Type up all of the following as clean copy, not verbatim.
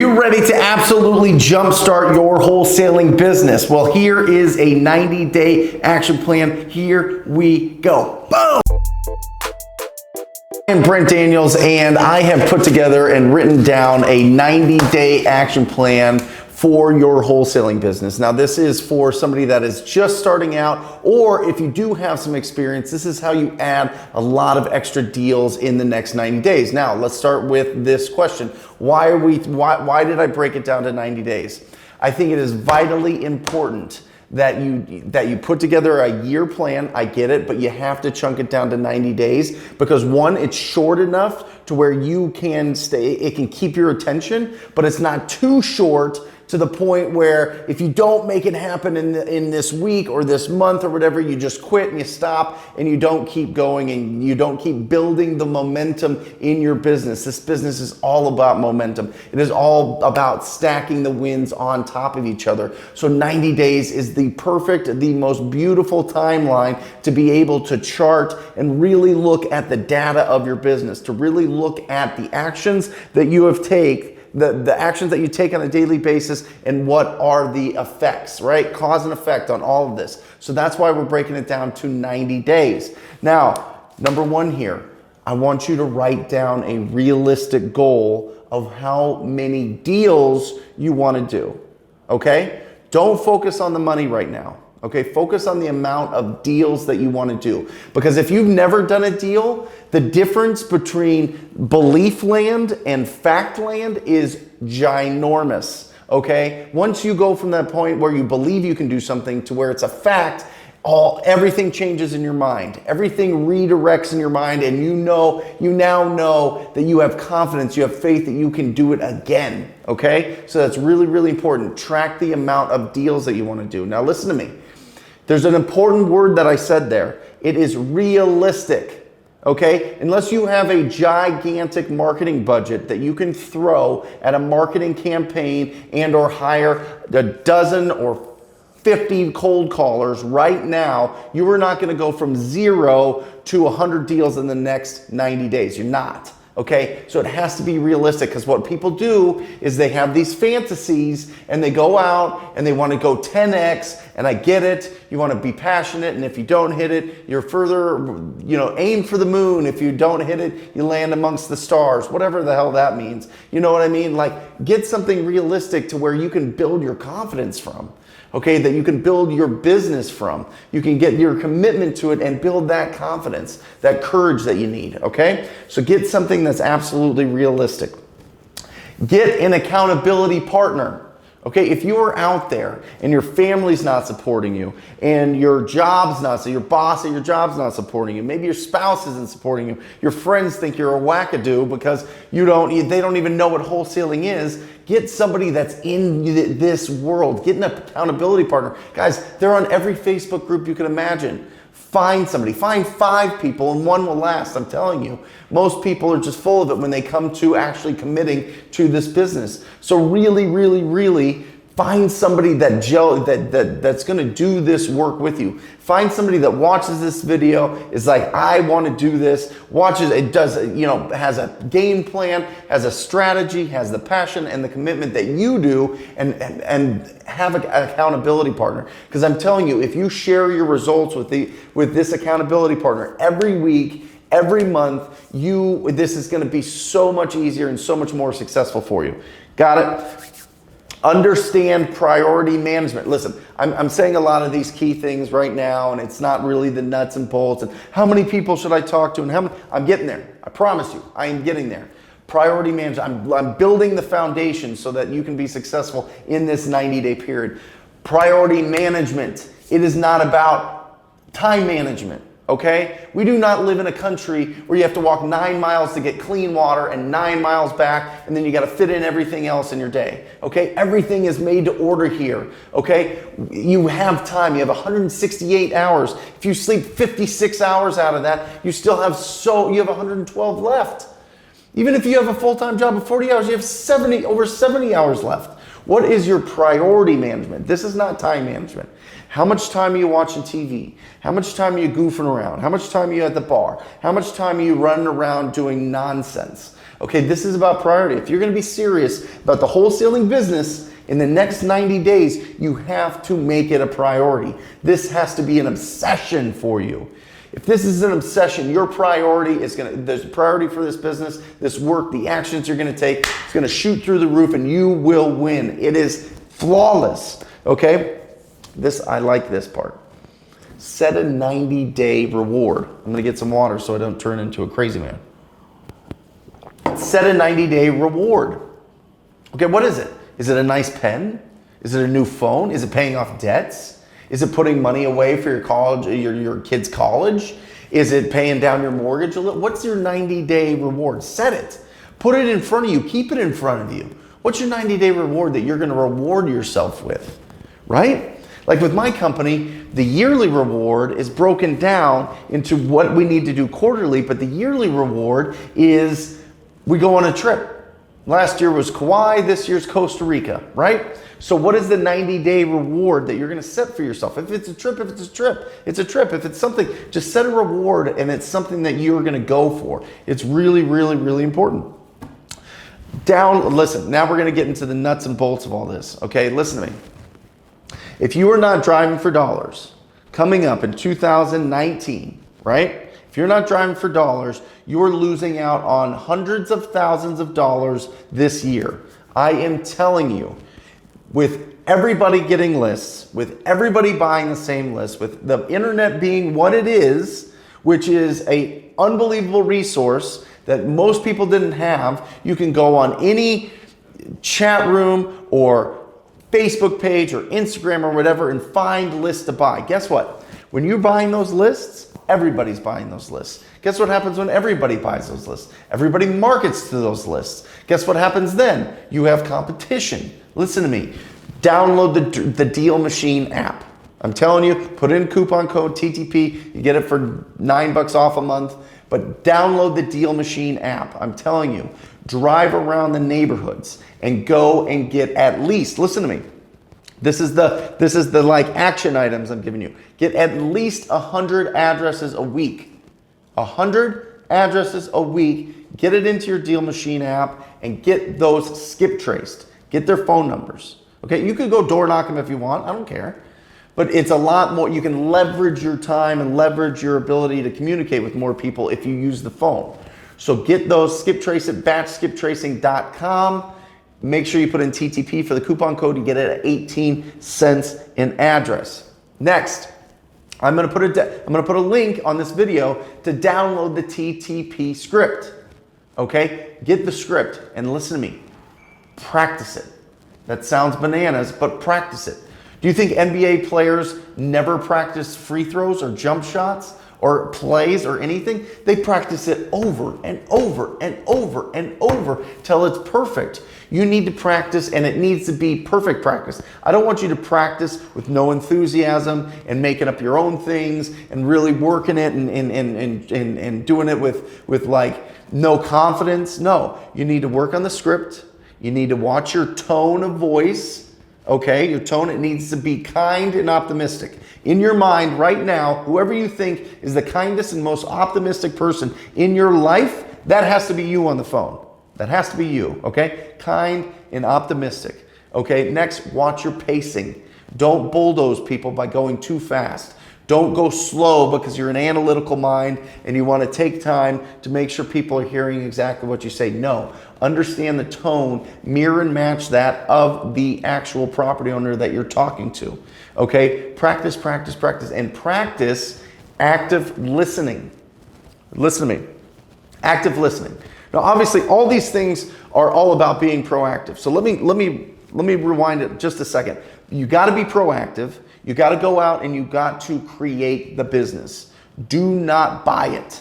You're ready to absolutely jumpstart your wholesaling business. Well, here is a 90-day action plan. Here we go. Boom! I'm Brent Daniels, and I have put together and written down a 90-day action plan for your wholesaling business. Now, this is for somebody that is just starting out, or if you do have some experience, this is how you add a lot of extra deals in the next 90 days. Now, let's start with this question. Why did I break it down to 90 days? I think it is vitally important that you put together a year plan. I get it, but you have to chunk it down to 90 days because one, it's short enough to where you can stay, it can keep your attention, but it's not too short to the point where if you don't make it happen in this week or this month or whatever, you just quit and you stop and you don't keep going and you don't keep building the momentum in your business. This business is all about momentum. It is all about stacking the wins on top of each other. So 90 days is the perfect, the most beautiful timeline to be able to chart and really look at the data of your business, to really look at the actions that you have taken, the actions that you take on a daily basis, and what are the effects, right? Cause and effect on all of this. So that's why we're breaking it down to 90 days. Now, number one here, I want you to write down a realistic goal of how many deals you want to do, okay? Don't focus on the money right now. Okay, focus on the amount of deals that you want to do. Because if you've never done a deal, the difference between belief land and fact land is ginormous. Okay, once you go from that point where you believe you can do something to where it's a fact, everything changes in your mind. Everything redirects in your mind, and you now know that you have confidence, you have faith that you can do it again. Okay, so that's really, really important. Track the amount of deals that you want to do. Now listen to me. There's an important word that I said there. It is realistic, okay? Unless you have a gigantic marketing budget that you can throw at a marketing campaign and or hire a dozen or 50 cold callers right now, you are not gonna go from 0 to 100 deals in the next 90 days. You're not. Okay, so it has to be realistic, because what people do is they have these fantasies and they go out and they want to go 10x, and I get it. You want to be passionate, and if you don't hit it, you're further, aim for the moon. If you don't hit it, you land amongst the stars, whatever the hell that means. You know what I mean? Like, get something realistic to where you can build your confidence from. Okay, that you can build your business from. You can get your commitment to it and build that confidence, that courage that you need, okay? So get something that's absolutely realistic. Get an accountability partner. Okay, if you are out there and your family's not supporting you, and your job's not, so your boss at your job's not supporting you, maybe your spouse isn't supporting you, your friends think you're a wackadoo because they don't even know what wholesaling is, get somebody that's in this world. Get an accountability partner. Guys, they're on every Facebook group you can imagine. Find somebody, find 5 people, and one will last. I'm telling you, most people are just full of it when they come to actually committing to this business. So really, really, really find somebody that's going to do this work with you. Find somebody that watches this video, is like, I want to do this, watches it, does, has a game plan, has a strategy, has the passion and the commitment that you do, and have an accountability partner. Because I'm telling you, if you share your results with this accountability partner every week, every month, this is going to be so much easier and so much more successful for you. Got it? Understand priority management. Listen, I'm saying a lot of these key things right now, and it's not really the nuts and bolts and how many people should I talk to, and I'm getting there. I promise you, I am getting there. Priority management. I'm building the foundation so that you can be successful in this 90-day period. Priority management. It is not about time management. Okay? We do not live in a country where you have to walk 9 miles to get clean water and 9 miles back, and then you got to fit in everything else in your day. Okay? Everything is made to order here. Okay? You have time. You have 168 hours. If you sleep 56 hours out of that, you have 112 left. Even if you have a full-time job of 40 hours, you have over 70 hours left. What is your priority management? This is not time management. How much time are you watching TV? How much time are you goofing around? How much time are you at the bar? How much time are you running around doing nonsense? Okay, this is about priority. If you're going to be serious about the wholesaling business in the next 90 days, you have to make it a priority. This has to be an obsession for you. If this is an obsession, your priority is there's a priority for this business, this work, the actions you're going to take, it's going to shoot through the roof and you will win. It is flawless. Okay? I like this part. Set a 90-day reward. I'm going to get some water so I don't turn into a crazy man. Set a 90-day reward. Okay, what is it? Is it a nice pen? Is it a new phone? Is it paying off debts? Is it putting money away for your college, your kid's college? Is it paying down your mortgage a little? What's your 90-day reward? Set it. Put it in front of you. Keep it in front of you. What's your 90-day reward that you're going to reward yourself with? Right? Like with my company, the yearly reward is broken down into what we need to do quarterly, but the yearly reward is we go on a trip. Last year was Kauai, this year's Costa Rica, right? So what is the 90-day reward that you're going to set for yourself? If it's a trip, it's a trip. If it's something, just set a reward and it's something that you're going to go for. It's really, really, really important. Listen, now we're going to get into the nuts and bolts of all this, okay? Listen to me. If you are not driving for dollars coming up in 2019, right? If you're not driving for dollars, you're losing out on hundreds of thousands of dollars this year. I am telling you, with everybody getting lists, with everybody buying the same list, with the internet being what it is, which is an unbelievable resource that most people didn't have, you can go on any chat room or Facebook page or Instagram or whatever and find lists to buy. Guess what? When you're buying those lists, everybody's buying those lists. Guess what happens when everybody buys those lists? Everybody markets to those lists. Guess what happens then? You have competition. Listen to me. Download the Deal Machine app. I'm telling you, put in coupon code TTP. You get it for $9 off a month. But download the Deal Machine app. I'm telling you, drive around the neighborhoods and go and get at least, listen to me, this is the like action items I'm giving you. Get at least 100 addresses a week. 100 addresses a week. Get it into your Deal Machine app and get those skip traced. Get their phone numbers. Okay, you could go door knock them if you want. I don't care. But it's a lot more. You can leverage your time and leverage your ability to communicate with more people if you use the phone. So get those, skip trace at batchskiptracing.com. Make sure you put in TTP for the coupon code. You get it at 18 cents an address. Next, I'm going to put a link on this video to download the TTP script. Okay? Get the script and listen to me. Practice it. That sounds bananas, but practice it. Do you think NBA players never practice free throws or jump shots or plays or anything? They practice it over and over and over and over till it's perfect. You need to practice, and it needs to be perfect practice. I don't want you to practice with no enthusiasm and making up your own things and really working it and doing it with like no confidence. No, you need to work on the script. You need to watch your tone of voice. Okay, your tone, it needs to be kind and optimistic. In your mind right now, whoever you think is the kindest and most optimistic person in your life, that has to be you on the phone. That has to be you, okay? Kind and optimistic. Okay, next, watch your pacing. Don't bulldoze people by going too fast. Don't go slow because you're an analytical mind and you want to take time to make sure people are hearing exactly what you say. No, understand the tone, mirror and match that of the actual property owner that you're talking to. Okay, practice, practice, practice, and practice active listening. Listen to me, active listening. Now, obviously, all these things are all about being proactive. So let me rewind it just a second. You got to be proactive. You got to go out and you got to create the business. Do not buy it.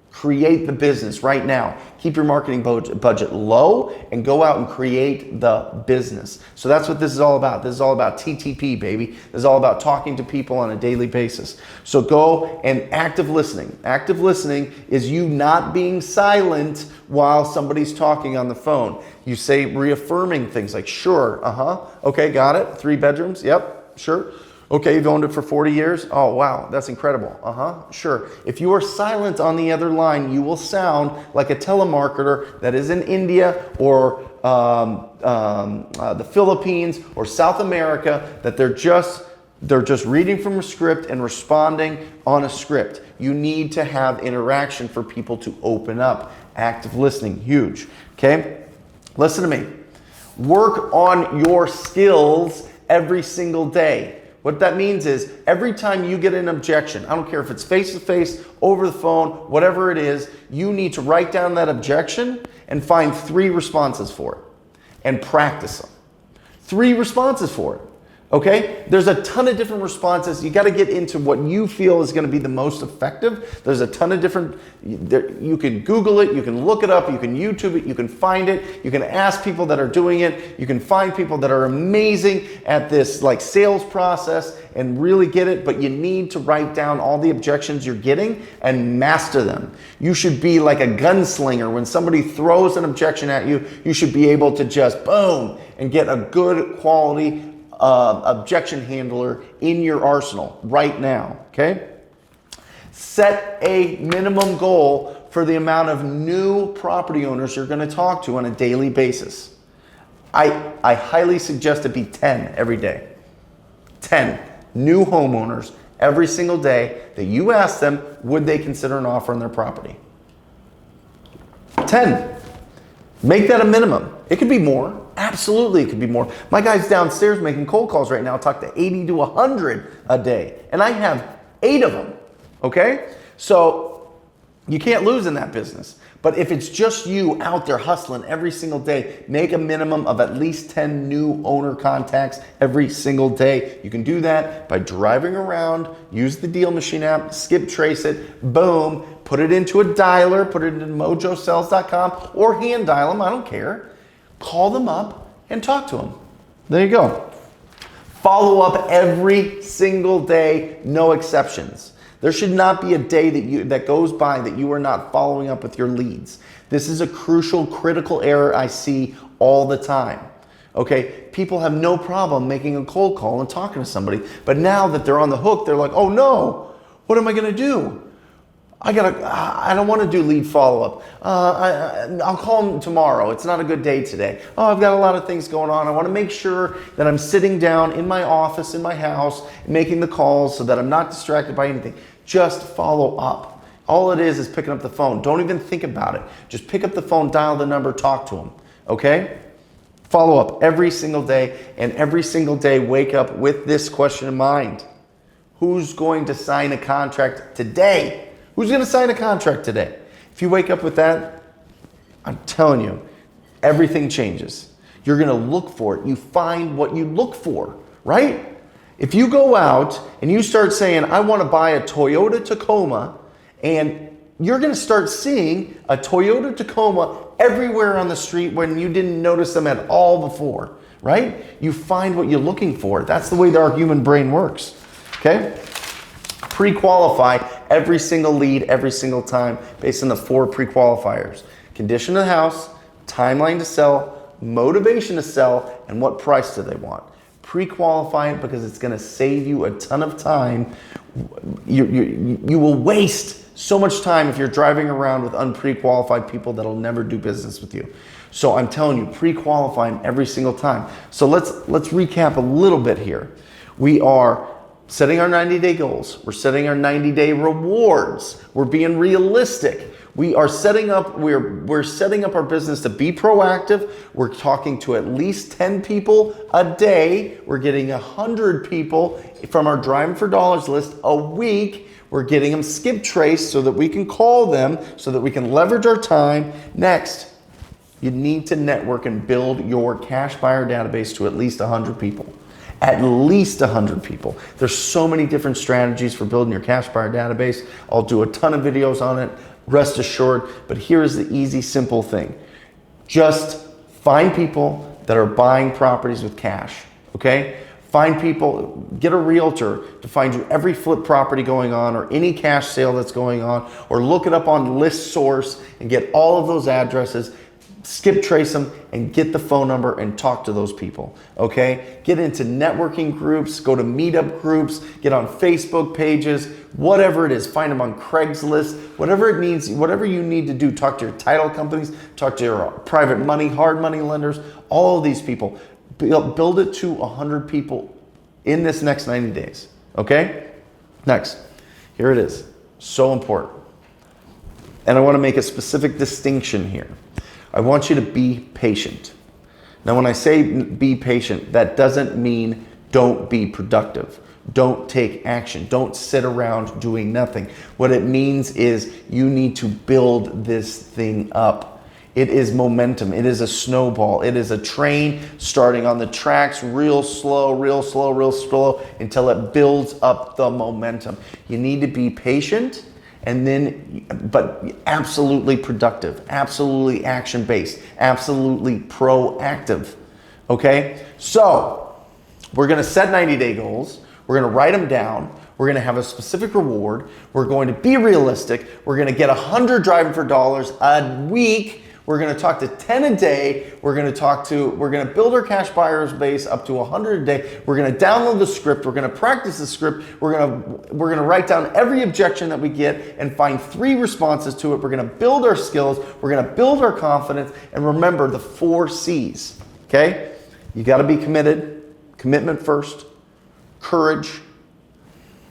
Create the business right now. Keep your marketing budget low and go out and create the business. So that's what this is all about. This is all about TTP, baby. This is all about talking to people on a daily basis. So go and active listening. Active listening is you not being silent while somebody's talking on the phone. You say reaffirming things like, sure, okay, got it. 3 bedrooms, yep, sure. Okay, you've owned it for 40 years? Oh, wow, that's incredible. Sure. If you are silent on the other line, you will sound like a telemarketer that is in India or the Philippines or South America, that they're just reading from a script and responding on a script. You need to have interaction for people to open up. Active listening, huge. Okay? Listen to me. Work on your skills every single day. What that means is every time you get an objection, I don't care if it's face-to-face, over the phone, whatever it is, you need to write down that objection and find 3 responses for it and practice them. 3 responses for it. Okay? There's a ton of different responses. You got to get into what you feel is going to be the most effective. There's a ton of different, you can Google it, you can look it up, you can YouTube it, you can find it, you can ask people that are doing it, you can find people that are amazing at this like sales process and really get it, but you need to write down all the objections you're getting and master them. You should be like a gunslinger. When somebody throws an objection at you, you should be able to just boom and get a good quality objection handler in your arsenal right now, okay? Set a minimum goal for the amount of new property owners you're gonna talk to on a daily basis. I highly suggest it be 10 every day. 10 new homeowners every single day that you ask them, would they consider an offer on their property? 10. Make that a minimum. It could be more. Absolutely, it could be more. My guy's downstairs making cold calls right now, talk to 80 to 100 a day, and I have 8 of them, okay? So you can't lose in that business. But if it's just you out there hustling every single day, make a minimum of at least 10 new owner contacts every single day. You can do that by driving around, use the Deal Machine app, skip trace it, boom, put it into a dialer, put it into mojosells.com or hand dial them, I don't care. Call them up and talk to them. There you go. Follow up every single day, no exceptions. There should not be a day that goes by that you are not following up with your leads. This is a crucial, critical error I see all the time. Okay, people have no problem making a cold call and talking to somebody, but now that they're on the hook, they're like, oh no, what am I gonna do? I don't want to do lead follow-up. I'll call them tomorrow. It's not a good day today. Oh, I've got a lot of things going on. I want to make sure that I'm sitting down in my office, in my house, making the calls so that I'm not distracted by anything. Just follow up. All it is picking up the phone. Don't even think about it. Just pick up the phone, dial the number, talk to them. Okay? Follow up every single day, and every single day wake up with this question in mind. Who's going to sign a contract today? Who's going to sign a contract today? If you wake up with that, I'm telling you, everything changes. You're going to look for it. You find what you look for, right? If you go out and you start saying, I want to buy a Toyota Tacoma, and you're going to start seeing a Toyota Tacoma everywhere on the street when you didn't notice them at all before, right? You find what you're looking for. That's the way our human brain works, okay? Pre-qualify every single lead every single time based on the 4 pre-qualifiers. Condition of the house, timeline to sell, motivation to sell, and what price do they want. Pre-qualify it because it's going to save you a ton of time. You will waste so much time if you're driving around with unpre-qualified people that'll never do business with you. So I'm telling you, pre-qualify them every single time. So let's recap a little bit here. We are setting our 90-day goals. We're setting our 90-day rewards. We're being realistic. We're setting up our business to be proactive. We're talking to at least 10 people a day. We're getting 100 people from our Driving for Dollars list a week. We're getting them skip traced so that we can call them, so that we can leverage our time. Next, you need to network and build your cash buyer database to at least 100 people. At least 100 people. There's so many different strategies for building your cash buyer database. I'll do a ton of videos on it, rest assured, but here is the easy, simple thing. Just find people that are buying properties with cash, okay? Find people, get a realtor to find you every flip property going on or any cash sale that's going on, or look it up on list source and get all of those addresses. skip trace them and get the phone number and talk to those people, okay? Get into networking groups, go to meetup groups, get on Facebook pages, whatever it is, find them on Craigslist, whatever it needs, whatever you need to do. Talk to your title companies, talk to your private money, hard money lenders, all of these people. Build it to 100 people in this next 90 days, okay? Next, here it is, so important. And I want to make a specific distinction here. I want you to be patient. Now, when I say be patient, that doesn't mean don't be productive. Don't take action. Don't sit around doing nothing. What it means is you need to build this thing up. It is momentum. It is a snowball. It is a train starting on the tracks real slow, real slow, real slow until it builds up the momentum. You need to be patient. And then, but absolutely productive, absolutely action-based, absolutely proactive, okay? So, we're gonna set 90-day goals, we're gonna write them down, we're gonna have a specific reward, we're going to be realistic, we're gonna get 100 driving for dollars a week, we're gonna talk to 10 a day, we're gonna build our cash buyers base up to 100 a day, we're gonna download the script, we're gonna practice the script, we're gonna write down every objection that we get and find 3 responses to it, we're gonna build our skills, we're gonna build our confidence, and remember the 4 C's, okay? You gotta be committed, commitment first, courage,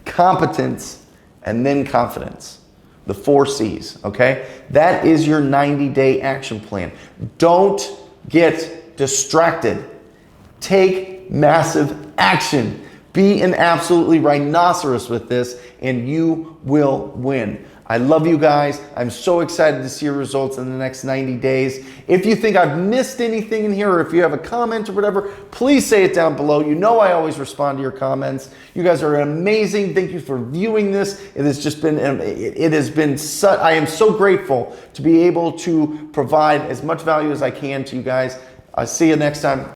competence, and then confidence. The 4 C's, okay? That is your 90-day action plan. Don't get distracted. Take massive action. Be an absolutely rhinoceros with this, and you will win. I love you guys. I'm so excited to see your results in the next 90 days. If you think I've missed anything in here, or if you have a comment or whatever, please say it down below. You know I always respond to your comments. You guys are amazing. Thank you for viewing this. It has just been, I am so grateful to be able to provide as much value as I can to you guys. I'll see you next time.